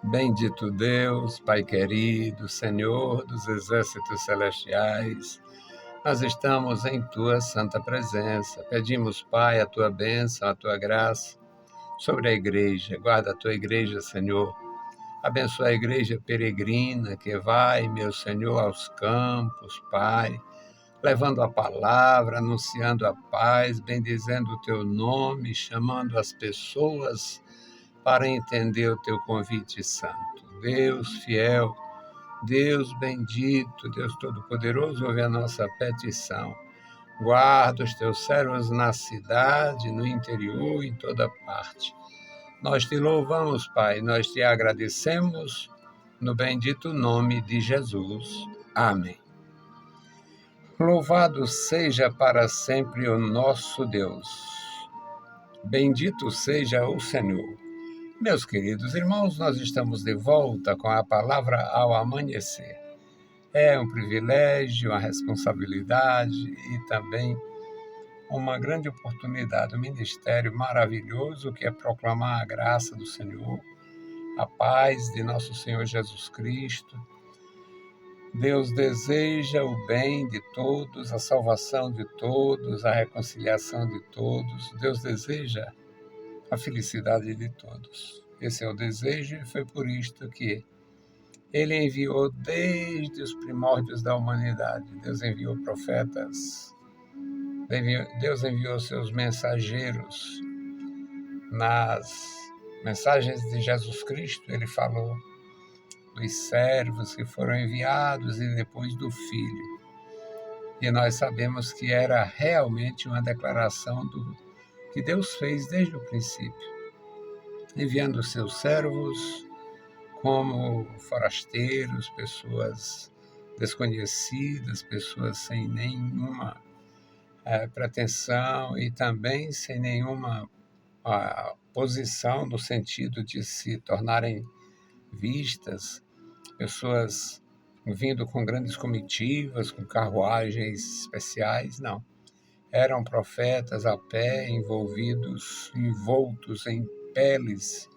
Bendito Deus, Pai querido, Senhor dos exércitos celestiais, nós estamos em Tua santa presença. Pedimos, Pai, a Tua bênção, a Tua graça sobre a igreja. Guarda a Tua igreja, Senhor. Abençoa a igreja peregrina que vai, meu Senhor, aos campos, Pai, levando a palavra, anunciando a paz, bendizendo o Teu nome, chamando as pessoas para entender o Teu convite santo. Deus fiel, Deus bendito, Deus Todo-Poderoso, ouve a nossa petição. Guarda os Teus servos na cidade, no interior, em toda parte. Nós Te louvamos, Pai, nós Te agradecemos, no bendito nome de Jesus. Amém. Louvado seja para sempre o nosso Deus. Bendito seja o Senhor. Meus queridos irmãos, nós estamos de volta com a palavra ao amanhecer. É um privilégio, uma responsabilidade e também uma grande oportunidade, um ministério maravilhoso que é proclamar a graça do Senhor, a paz de nosso Senhor Jesus Cristo. Deus deseja o bem de todos, a salvação de todos, a reconciliação de todos. Deus deseja a felicidade de todos. Esse é o desejo e foi por isto que Ele enviou desde os primórdios da humanidade. Deus enviou profetas, Deus enviou seus mensageiros. Nas mensagens de Jesus Cristo, Ele falou dos servos que foram enviados e depois do Filho. E nós sabemos que era realmente uma declaração que Deus fez desde o princípio, enviando seus servos como forasteiros, pessoas desconhecidas, pessoas sem nenhuma pretensão e também sem nenhuma posição no sentido de se tornarem vistas, pessoas vindo com grandes comitivas, com carruagens especiais, não. Eram profetas a pé, envoltos em peles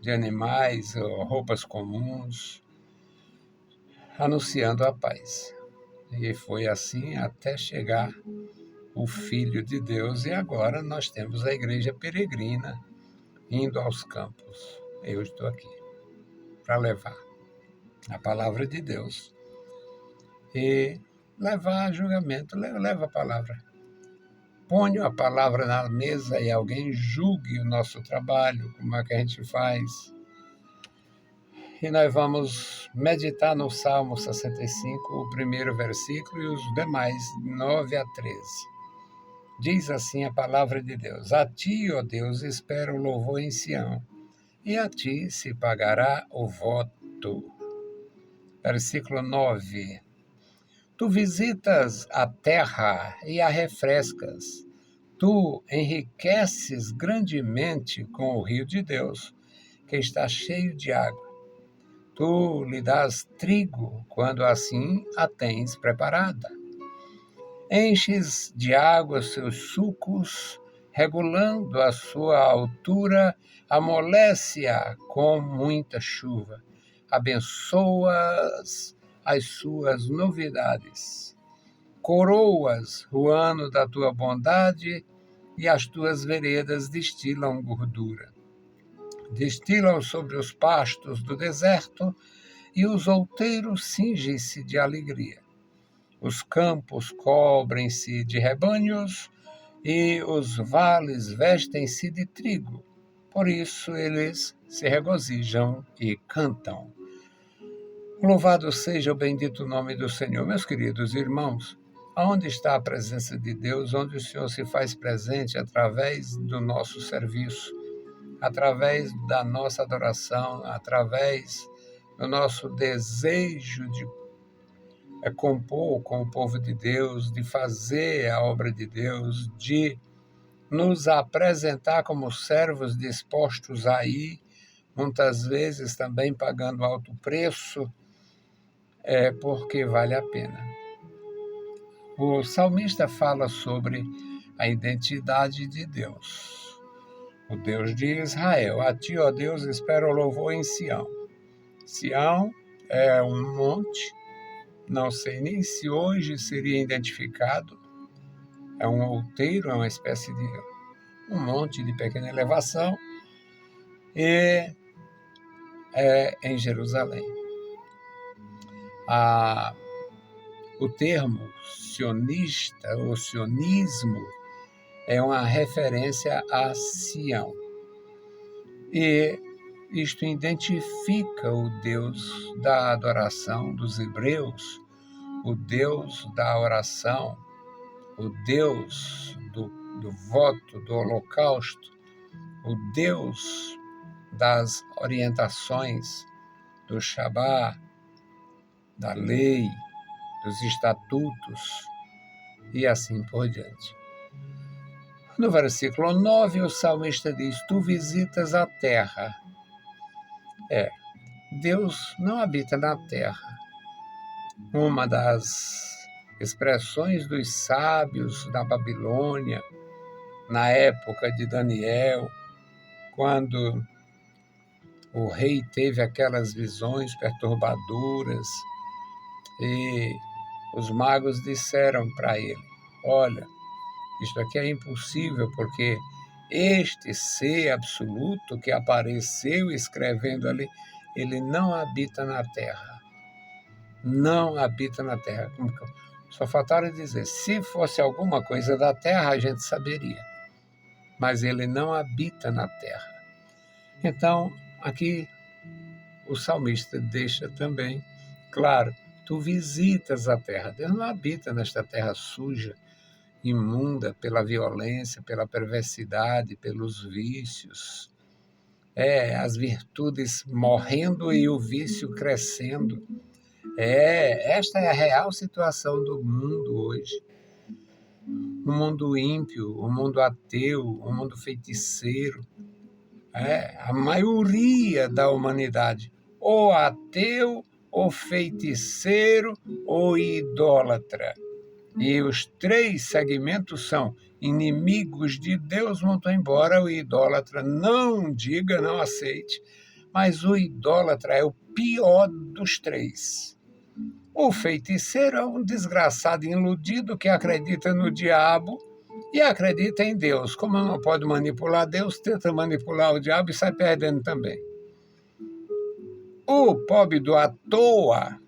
de animais, roupas comuns, anunciando a paz. E foi assim até chegar o Filho de Deus, e agora nós temos a igreja peregrina indo aos campos. Eu estou aqui para levar a palavra de Deus e levar a julgamento, leva a palavra. Ponha a palavra na mesa e alguém julgue o nosso trabalho, como é que a gente faz. E nós vamos meditar no Salmo 65, o primeiro versículo, e os demais, 9 a 13. Diz assim a palavra de Deus: A ti, ó Deus, espero o louvor em Sião, e a ti se pagará o voto. Versículo 9. Tu visitas a terra e a refrescas. Tu enriqueces grandemente com o rio de Deus, que está cheio de água. Tu lhe dás trigo quando assim a tens preparada. Enches de água seus sucos, regulando a sua altura, amolece-a com muita chuva. Abençoas as suas novidades. Coroas o ano da tua bondade e as tuas veredas destilam gordura. Destilam sobre os pastos do deserto e os outeiros cingem-se de alegria. Os campos cobrem-se de rebanhos e os vales vestem-se de trigo. Por isso eles se regozijam e cantam. Louvado seja o bendito nome do Senhor. Meus queridos irmãos, aonde está a presença de Deus, onde o Senhor se faz presente através do nosso serviço, através da nossa adoração, através do nosso desejo de compor com o povo de Deus, de fazer a obra de Deus, de nos apresentar como servos dispostos a ir, muitas vezes também pagando alto preço, porque vale a pena. O salmista fala sobre a identidade de Deus. O Deus de Israel: A ti, ó Deus, espero o louvor em Sião. Sião é um monte, não sei nem se hoje seria identificado, é um outeiro, é uma espécie de um monte de pequena elevação, e é em Jerusalém. O termo sionista ou sionismo é uma referência a Sião. E isto identifica o Deus da adoração dos hebreus, o Deus da oração, o Deus do voto, do holocausto, o Deus das orientações, do Shabá, da lei, dos estatutos e assim por diante. No versículo 9, o salmista diz: tu visitas a terra. Deus não habita na terra. Uma das expressões dos sábios da Babilônia, na época de Daniel, quando o rei teve aquelas visões perturbadoras e os magos disseram para ele: olha, isto aqui é impossível, porque este ser absoluto que apareceu escrevendo ali, ele não habita na terra. Não habita na terra. Só faltaram dizer, se fosse alguma coisa da terra, a gente saberia. Mas ele não habita na terra. Então, aqui o salmista deixa também claro, tu visitas a terra. Deus não habita nesta terra suja, imunda pela violência, pela perversidade, pelos vícios. As virtudes morrendo e o vício crescendo. Esta é a real situação do mundo hoje. O mundo ímpio, o mundo ateu, o mundo feiticeiro. A maioria da humanidade, ou ateu, ou feiticeiro, ou idólatra. E os três segmentos são inimigos de Deus, muito embora o idólatra não diga, não aceite, mas o idólatra é o pior dos três. O feiticeiro é um desgraçado iludido que acredita no diabo e acredita em Deus. Como não pode manipular Deus, tenta manipular o diabo e sai perdendo também. O pobre do à toa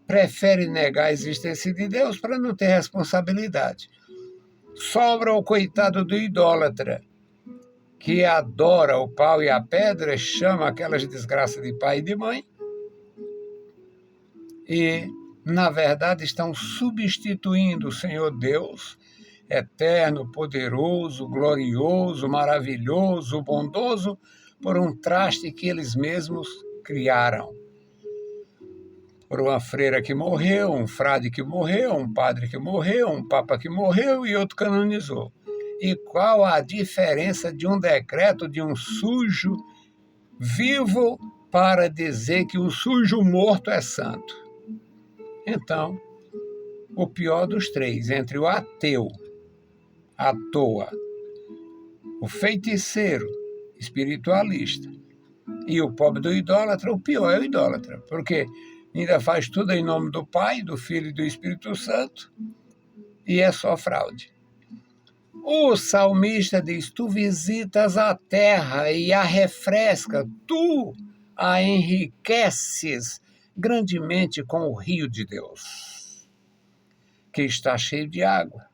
prefere negar a existência de Deus para não ter responsabilidade. Sobra o coitado do idólatra, que adora o pau e a pedra, chama aquelas desgraças de pai e de mãe, e, na verdade, estão substituindo o Senhor Deus, eterno, poderoso, glorioso, maravilhoso, bondoso, por um traste que eles mesmos criaram. Por uma freira que morreu, um frade que morreu, um padre que morreu, um papa que morreu e outro canonizou. E qual a diferença de um decreto de um sujo vivo para dizer que o sujo morto é santo? Então, o pior dos três, entre o ateu, à toa, o feiticeiro, espiritualista, e o pobre do idólatra, o pior é o idólatra, porque ainda faz tudo em nome do Pai, do Filho e do Espírito Santo, e é só fraude. O salmista diz, tu visitas a terra e a refresca, tu a enriqueces grandemente com o rio de Deus, que está cheio de água.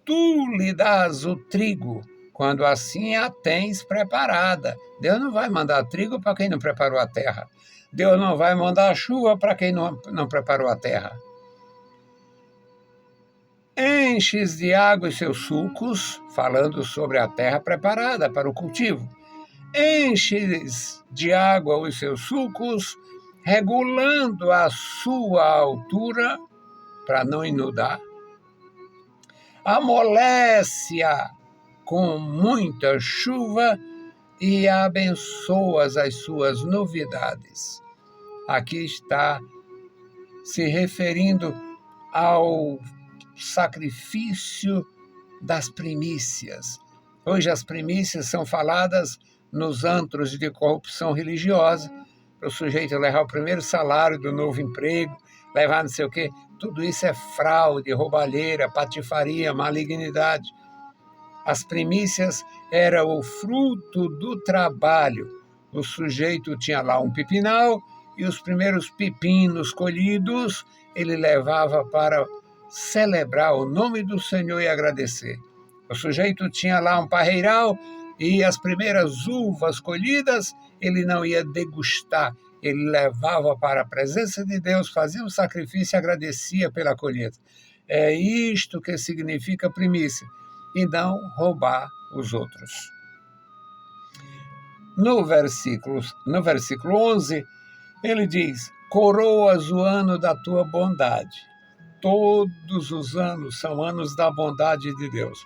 Tu lhe dás o trigo, quando assim a tens preparada. Deus não vai mandar trigo para quem não preparou a terra. Deus não vai mandar chuva para quem não preparou a terra. Enches de água os seus sulcos, falando sobre a terra preparada para o cultivo. Enches de água os seus sulcos, regulando a sua altura, para não inundar. Amolece-a com muita chuva e abençoas as suas novidades. Aqui está se referindo ao sacrifício das primícias. Hoje as primícias são faladas nos antros de corrupção religiosa, para o sujeito levar o primeiro salário do novo emprego, levar não sei o quê. Tudo isso é fraude, roubalheira, patifaria, malignidade. As primícias eram o fruto do trabalho. O sujeito tinha lá um pipinal e os primeiros pepinos colhidos ele levava para celebrar o nome do Senhor e agradecer. O sujeito tinha lá um parreiral e as primeiras uvas colhidas ele não ia degustar, ele levava para a presença de Deus, fazia um sacrifício e agradecia pela colheita. É isto que significa primícia, e não roubar os outros. No versículo 11, ele diz: coroas o ano da tua bondade. Todos os anos são anos da bondade de Deus.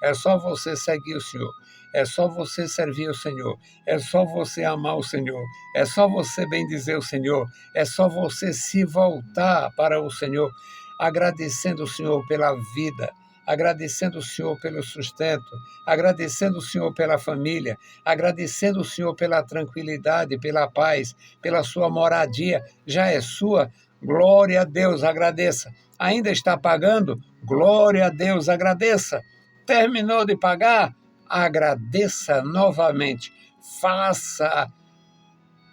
É só você seguir o Senhor. É só você servir o Senhor. É só você amar o Senhor. É só você bendizer o Senhor. É só você se voltar para o Senhor, agradecendo o Senhor pela vida, agradecendo o Senhor pelo sustento, agradecendo o Senhor pela família, agradecendo o Senhor pela tranquilidade, pela paz, pela sua moradia. Já é sua. Glória a Deus, agradeça. Ainda está pagando? Glória a Deus, agradeça. Terminou de pagar? Agradeça novamente. Faça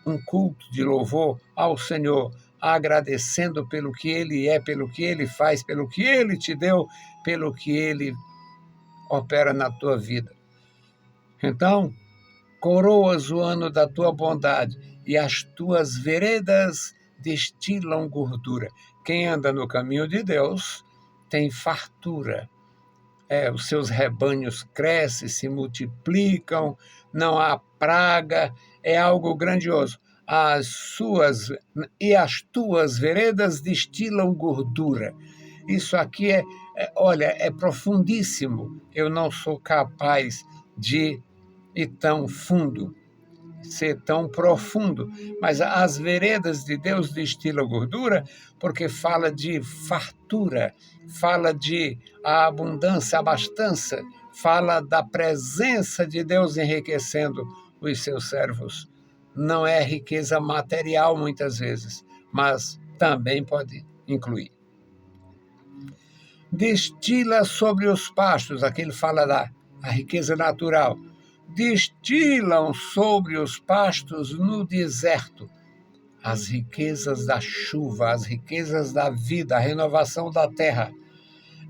um culto de louvor ao Senhor, agradecendo pelo que Ele é, pelo que Ele faz, pelo que Ele te deu, pelo que Ele opera na tua vida. Então, coroas o ano da tua bondade e as tuas veredas destilam gordura. Quem anda no caminho de Deus tem fartura. Os seus rebanhos crescem, se multiplicam, não há praga, é algo grandioso. As tuas veredas destilam gordura. Isso aqui é profundíssimo. Eu não sou capaz de ir tão fundo, ser tão profundo, mas as veredas de Deus destilam gordura porque fala de fartura, fala de a abundância, a abastança, fala da presença de Deus enriquecendo os seus servos. Não é riqueza material muitas vezes, mas também pode incluir. Destila sobre os pastos, aqui ele fala da riqueza natural. Destilam sobre os pastos no deserto as riquezas da chuva, as riquezas da vida, a renovação da terra.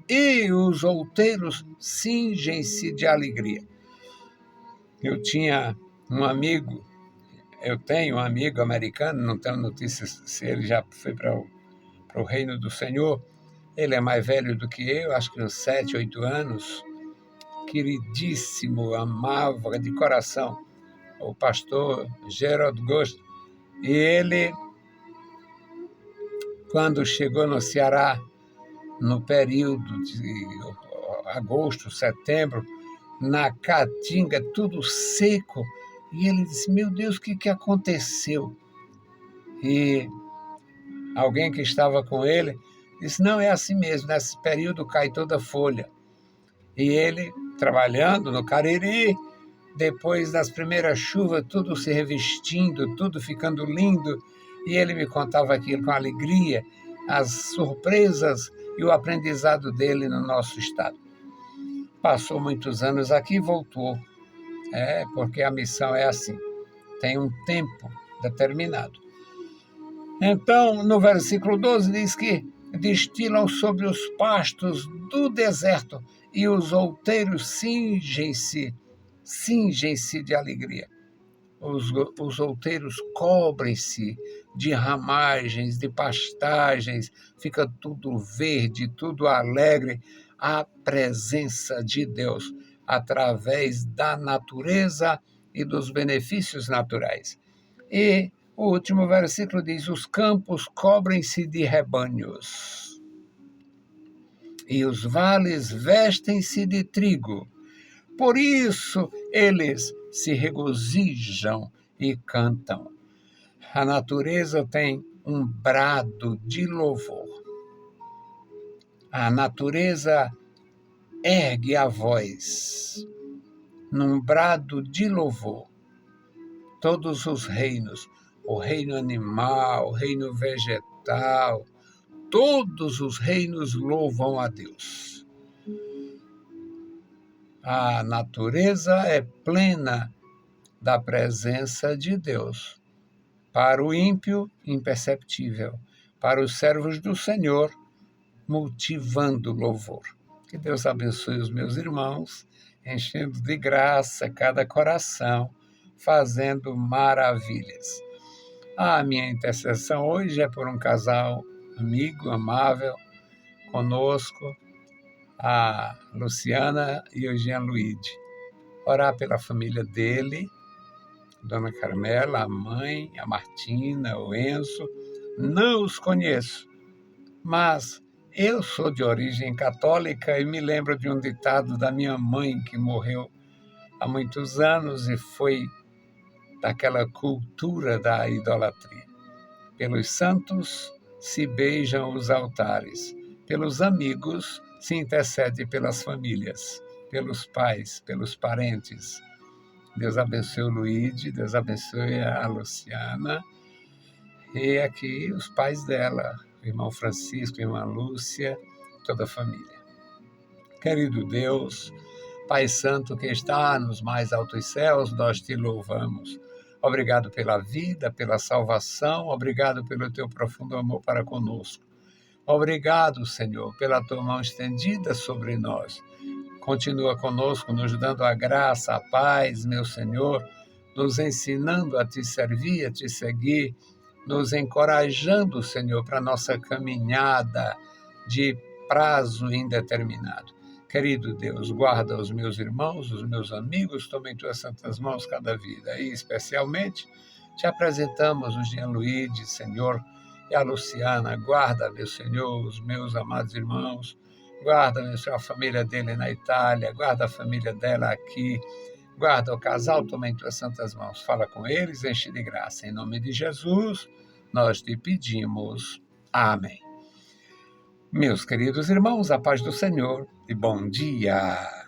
E os outeiros cingem-se de alegria. Eu tenho um amigo americano, não tenho notícias se ele já foi para o reino do Senhor. Ele é mais velho do que eu, acho que uns 7, 8 anos. Queridíssimo, amava de coração o pastor Gerald Gosto. E ele, quando chegou no Ceará, no período de agosto, setembro, na Caatinga, tudo seco, e ele disse: meu Deus, o que aconteceu? E alguém que estava com ele disse: não, é assim mesmo, nesse período cai toda a folha. E ele, trabalhando no Cariri, depois das primeiras chuvas, tudo se revestindo, tudo ficando lindo, e ele me contava aquilo com alegria, as surpresas e o aprendizado dele no nosso estado. Passou muitos anos aqui e voltou, porque a missão é assim, tem um tempo determinado. Então, no versículo 12 diz que destilam sobre os pastos do deserto e os outeiros cingem-se de alegria. Os outeiros cobrem-se de ramagens, de pastagens, fica tudo verde, tudo alegre, a presença de Deus através da natureza e dos benefícios naturais. E o último versículo diz: os campos cobrem-se de rebanhos e os vales vestem-se de trigo. Por isso eles se regozijam e cantam. A natureza tem um brado de louvor. A natureza ergue a voz num brado de louvor. Todos os reinos, o reino animal, o reino vegetal, todos os reinos louvam a Deus. A natureza é plena da presença de Deus. Para o ímpio, imperceptível. Para os servos do Senhor, multivando louvor. Que Deus abençoe os meus irmãos, enchendo de graça cada coração, fazendo maravilhas. A minha intercessão hoje é por um casal amigo, amável, conosco, a Luciana e o Jean Luigi. Orar pela família dele, Dona Carmela, a mãe, a Martina, o Enzo. Não os conheço, mas eu sou de origem católica e me lembro de um ditado da minha mãe, que morreu há muitos anos e foi daquela cultura da idolatria. Pelos santos se beijam os altares, pelos amigos se intercede pelas famílias, pelos pais, pelos parentes. Deus abençoe o Luigi, Deus abençoe a Luciana e aqui os pais dela, o irmão Francisco, a irmã Lúcia, toda a família. Querido Deus, Pai Santo que está nos mais altos céus, nós te louvamos. Obrigado pela vida, pela salvação, obrigado pelo teu profundo amor para conosco. Obrigado, Senhor, pela tua mão estendida sobre nós. Continua conosco, nos dando a graça, a paz, meu Senhor, nos ensinando a te servir, a te seguir, nos encorajando, Senhor, para a nossa caminhada de prazo indeterminado. Querido Deus, guarda os meus irmãos, os meus amigos, toma em tuas santas mãos cada vida. E, especialmente, te apresentamos o Jean Luigi, Senhor, e a Luciana. Guarda, meu Senhor, os meus amados irmãos. Guarda, meu Senhor, a família dele na Itália. Guarda a família dela aqui. Guarda o casal, toma em tuas santas mãos. Fala com eles, enche de graça. Em nome de Jesus, nós te pedimos. Amém. Meus queridos irmãos, a paz do Senhor e bom dia.